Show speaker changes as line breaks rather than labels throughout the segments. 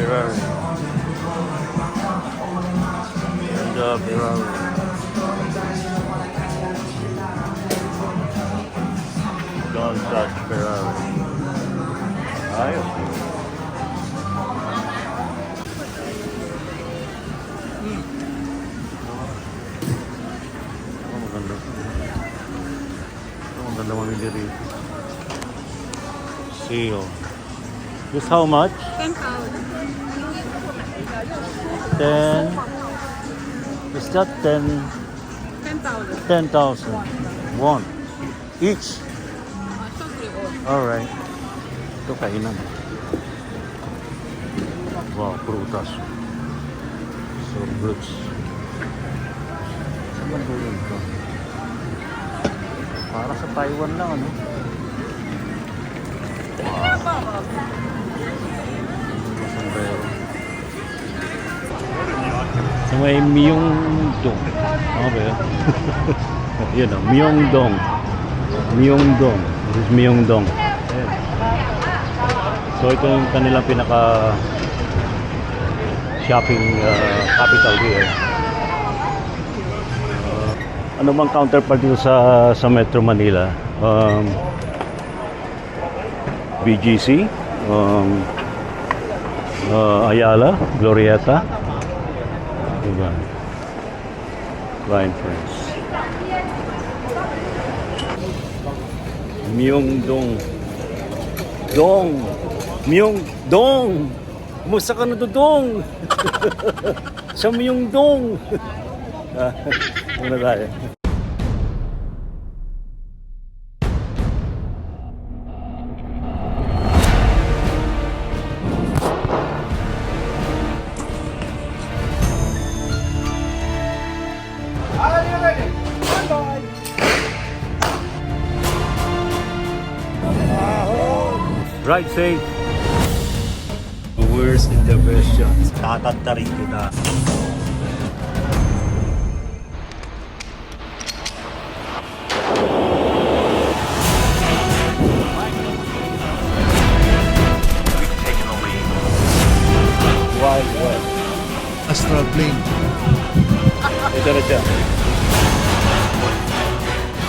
Ferrari. Ganda Ferrari. Don't touch Ferrari. Ayos. Maganda. Maganda mamili rito. Seal. This how much?
10,000.
10. Is that 10?
10,000.
10,000. One. Each. Alright. Ito kainan. Wow, prutas. So fruits. Saan ba ito? Para sa Taiwan lang, ano? Sa may Myeongdong. Ano ba yun? Yun o, Myeongdong. Myeongdong. This is Myeongdong. Ayan. So ito yung kanilang pinaka shopping capital here. Ano bang counterpart dito sa Metro Manila? BGC, Ayala, Glorieta, diba? Line Friends. Myeongdong. Dong! Myeongdong! Kumusta ka na Dong? Sa Myeongdong! Muna tayo. Ride safe. Where's in the question? Tatantarin kita. Wild West.
Astral plane.
Ito na siya.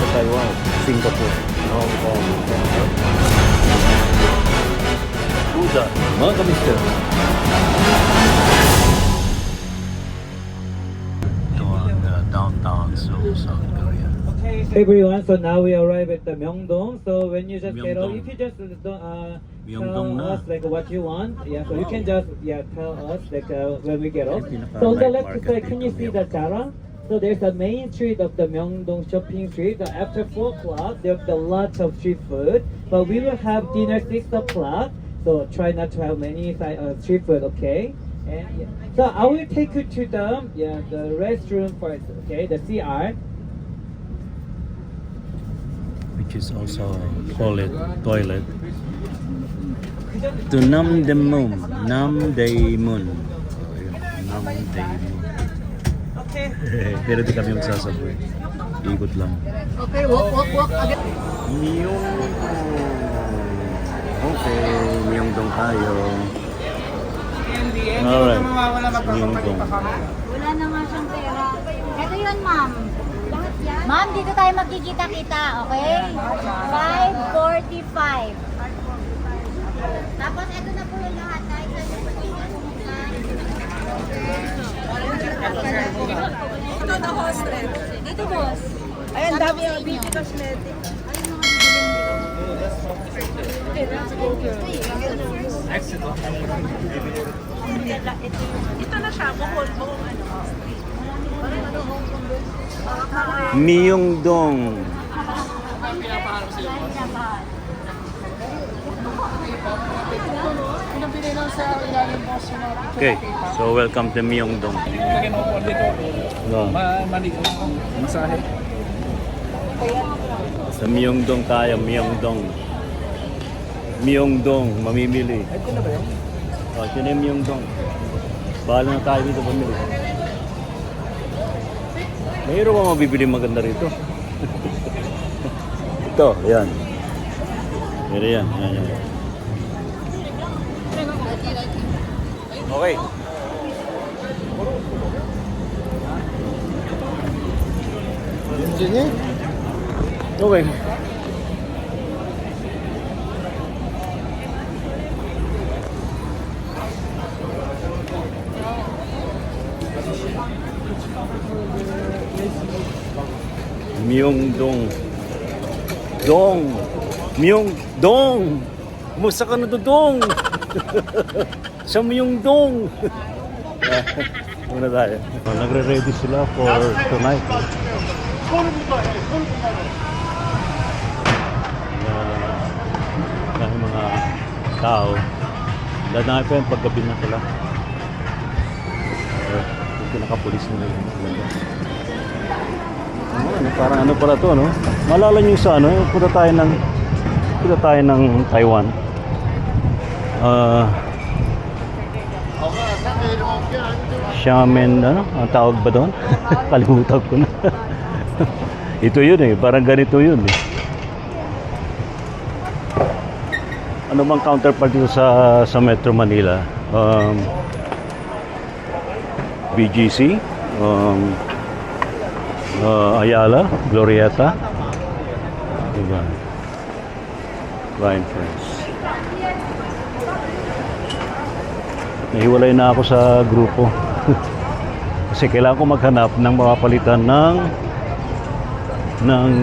Sa Taiwan, Singapore, Hong Kong. Buda, mga kamister. Ito ang downtown Seoul, South Korea.
Hey everyone, so now we arrive at the Myeongdong. So when you just get off,
Myeongdong.
if you just
Myeongdong
tell
na.
us like what you want, yeah, so you can just tell us like when we get off.
Pinaka
So on the
night
left
market
side, can you
dito,
see the Jara? So there's the main street of the Myeongdong shopping street. After 4 o'clock, there's a lot of street food, but we will have dinner 6 o'clock. So try not to have many street food, okay? And yeah. So I will take you to the restroom first, okay? The CR.
Which is also called toilet. To Namdaemun. Namdaemun. Namdaemun.
Okay.
Pero di kami magsasabay. Ikot lang.
Okay, walk again.
Okay, Myeongdong tayo. Alright, Myeongdong.
Wala na nga siyang pera. Ito yun, ma'am. Ma'am, dito tayo magkikita-kita, okay? 5:45. Tapos ito na po yung lahat. Kahit sa ito na hostess. Dito, boss. Ayan, dami yung beauty cosmetic. Ito na siya, buhol mo.
Myeongdong. Okay, so welcome to Myeongdong. No.
Masahe.
Sa Myeongdong tayo, Myeongdong. Myeongdong, mamimili.
Ito na ba yun?
O, ito na yung Myeongdong. Bahala na tayo dito pamili. Mayroon ba mabibili maganda rito? Ito, yan. Meron yan, yan, yan. Okay. Okay. Myeongdong. Dong. Myeongdong. Kumusta ka na, Dong? Sa Myeongdong. Muna tayo. Nagre-ready sila for tonight. Dahil mga tao. Dadami pa yung paggabi na sila. Yung pinakapulis nila yun. Parang ano pala to, no? Malala nyo sa ano, punta tayo ng Taiwan. Xiamen, ano? Ang tawag ba doon? Kalimutan ko na. Ito yun eh, parang ganito yun eh. Ano bang counterpart dito sa Metro Manila? BGC, Ayala, Glorieta, diba? Ryan Friends. Nahiwalay na ako sa grupo. Kasi kailangan ko maghanap ng mapapalitan ng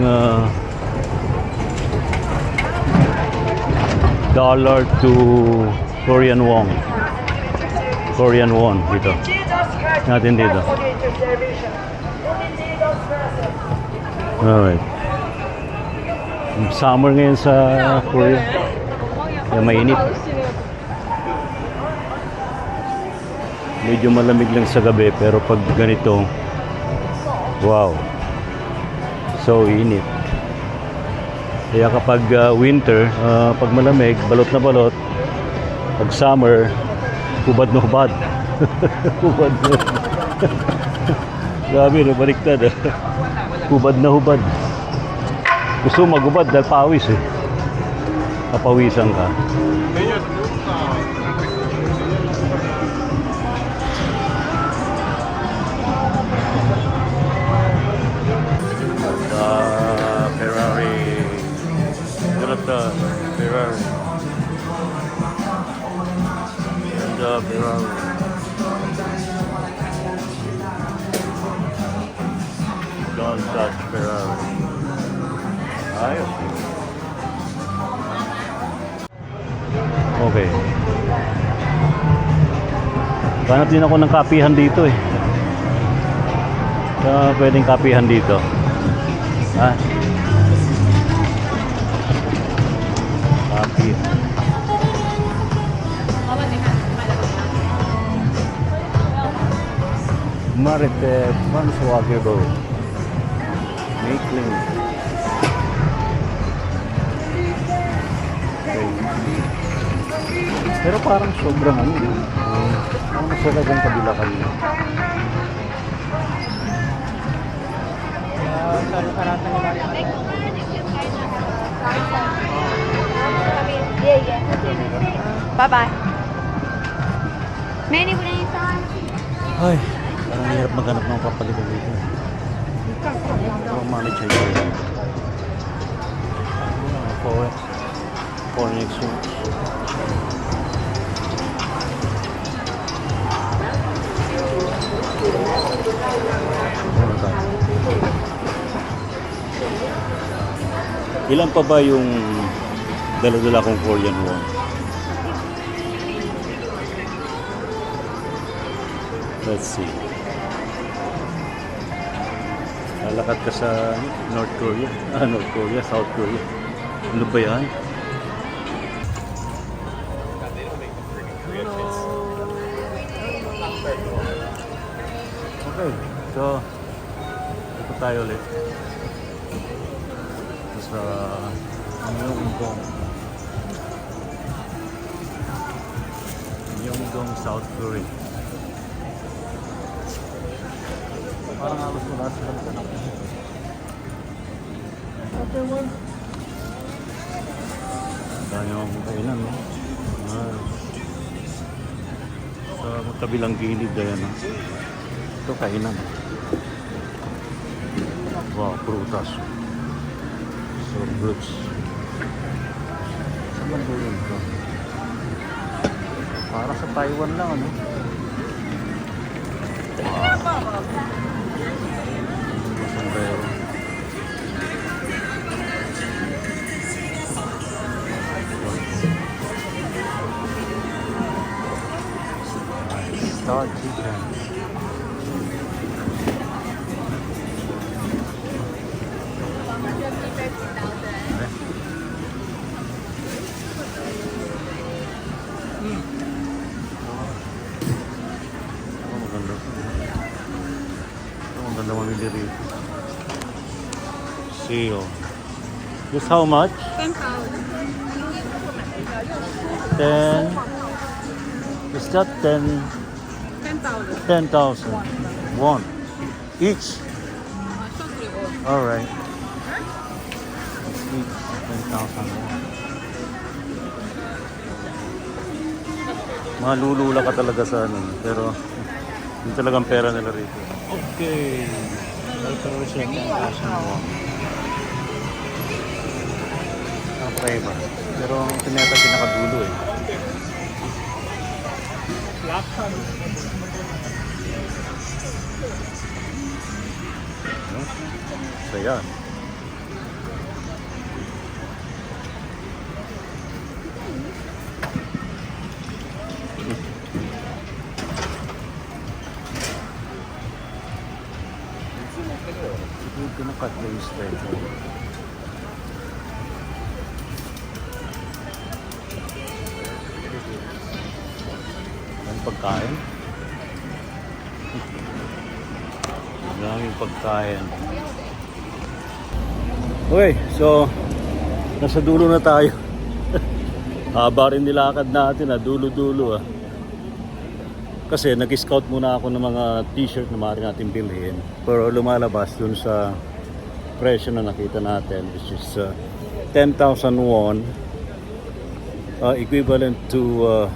dollar to Korean won. Korean won dito. Natin dito. Alright. Summer ngayon sa Korea. Kaya mainit. Medyo malamig lang sa gabi pero pag ganito, wow. So init. Kaya kapag winter, pag malamig, balot na balot. Pag summer, hubad na hubad. Hubad na. Grabe, nabaliktad. Hubad na hubad. Gusto mo maghubad dahil pawis eh. Kapawisan ka. Ferrari. Ganda Ferrari. Ganda Ferrari. Don't touch Ferrari. Ayos. Okay. Hanap din ako ng kapihan dito eh. Pwedeng kapihan dito. Ha? Kapi. Marite Volkswagen Making. Okay. Pero parang sobrang ano eh. Ang masarap ang kabila kanina.
Bye-bye. Manny, what are you saying?
Ay, parang hirap maghanap ng papalitan dito. Ito ang manager yun. Foreign exchange. Ilan pa ba yung dala-dala kong Korean won? Let's see. Lalakad ka sa North Korea. North Korea, South Korea. Ano ba yan? Okay, so ito tayo ulit. Sa Myeongdong, South Korea. Parang halos wala silang ganap. Dahil yung kainan, no? Sa magkabilang gilid ayan. Ito kainan. Wow, prutas. So fruits. Saan ba yun ito? Para sa Taiwan lang ano. Sombrero. Star chicken. Maganda to. Maganda mamili rito. Seal. This how much? 10. Is that 10? 10,000. Won. Each. All right. Each 10,000 won. Malulula ka talaga sa ano, pero yun talagang pera nila rito. Okay. Pero siya 10,000 won. Okay ba? Pero ito na yata pinakadulo eh. So yan. Ito na cut yung straight. Ang pagkain. Ang daming pagkain. Okay, so nasa dulo na tayo. Haba rin nilakad natin dulo-dulo Kasi nag-scout muna ako ng mga t-shirt na maaari natin bilhin. Pero lumalabas dun sa presyo na nakita natin, which is 10,000 won, equivalent to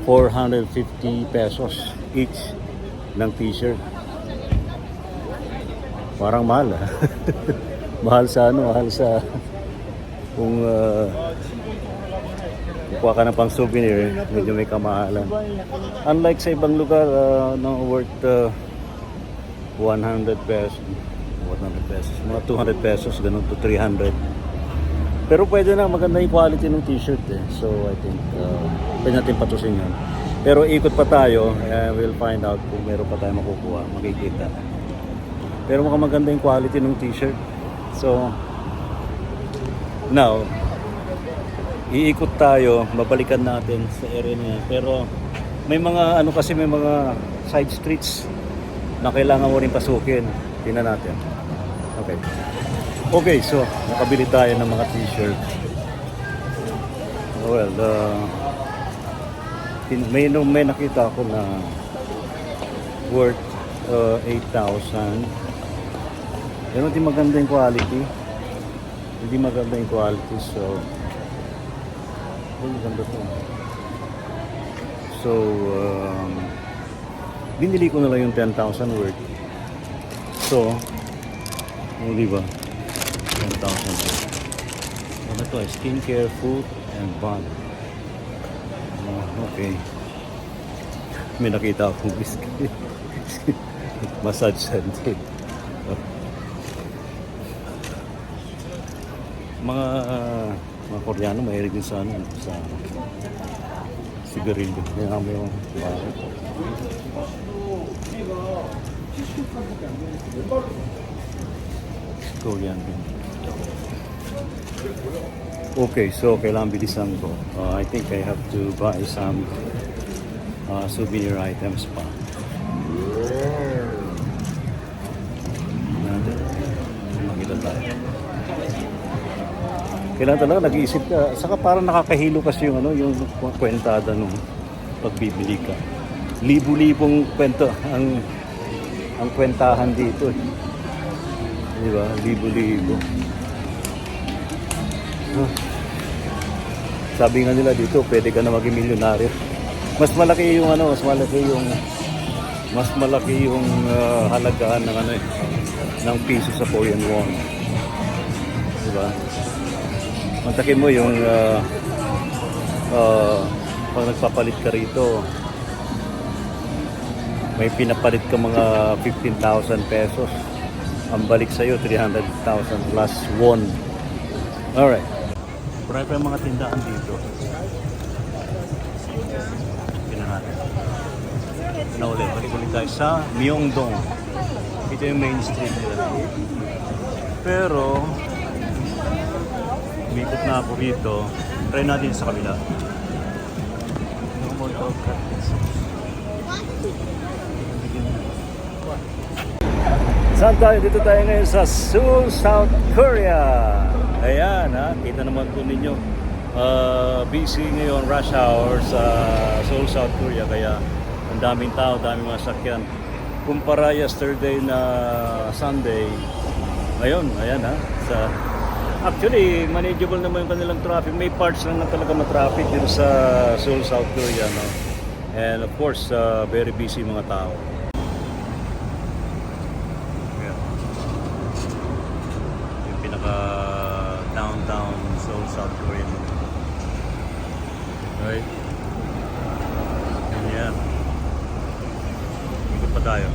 450 pesos each ng t-shirt. Parang mahal mahal sa mahal sa kung kuha ka ng pang souvenir, medyo may kamahalan. Unlike sa ibang lugar, worth 100 pesos, mga 200 pesos, ganun to 300. Pero pwede na, maganda yung quality ng t-shirt So I think pwede natin patusin yun. Pero ikot pa tayo, we'll find out kung meron pa tayo makukuha, makikita. Pero mukhang maganda yung quality ng t-shirt. So now, iikot tayo, mabalikan natin sa area niya. Pero may mga kasi may mga side streets na kailangan mo rin pasukin. Tingnan natin. Okay. Okay, so nakabili tayo ng mga t-shirt. Well, may nakita ako na worth 8,000. Pero hindi maganda yung quality. Hindi maganda yung quality, so maganda to. So, binili ko na lang yung 10,000 worth. So, di ba? 10,000 worth. Ano to? Skincare, food, and bond. Okay. May nakita akong biscuit. Massage center. Mga Koreano mahilig din sa sa sigarilyo. Kaya kami yung Korean din. Okay, so kailangan bilisan ko. I think I have to buy some souvenir items pa. Makita tayo. Kailangan talaga nag-iisip ka. Saka parang nakakahilo kasi yung yung kwentada nung pagbibili ka. Libu-libong kwento ang kwentahan dito. Di ba? Libu-libo. Sabi nga nila dito, pwede ka na maging milyonaryo. Mas malaki yung ano, mas malaki yung halagaan ng ano eh, ng piso sa Korean won. Diba? Mantakin mo yung pag nagpapalit ka rito, may pinapalit ka mga 15,000 pesos. Ang balik sa'yo, 300,000 plus won. Alright. Marami pa yung mga tindahan dito. Pinangatin. Naulit. Balik-balik tayo sa Myeongdong. Ito yung main street nila. Pero, umikot na ako rito. Try natin sa kabila. No more dog cuts. Saan tayo? Dito tayo ngayon sa Seoul, South Korea. Ayan ha, kita naman po ninyo. Busy ngayon, rush hour sa Seoul, South Korea. Kaya ang daming tao, daming mga sakyan. Kumpara yesterday na Sunday. Ngayon, ayan ha. Actually, manageable naman yung kanilang traffic. May parts lang na talaga ma-traffic dito sa Seoul, South Korea. No? And of course, very busy mga tao. Downtown Seoul, South Korea. Right? Yan. Ikot pa tayo.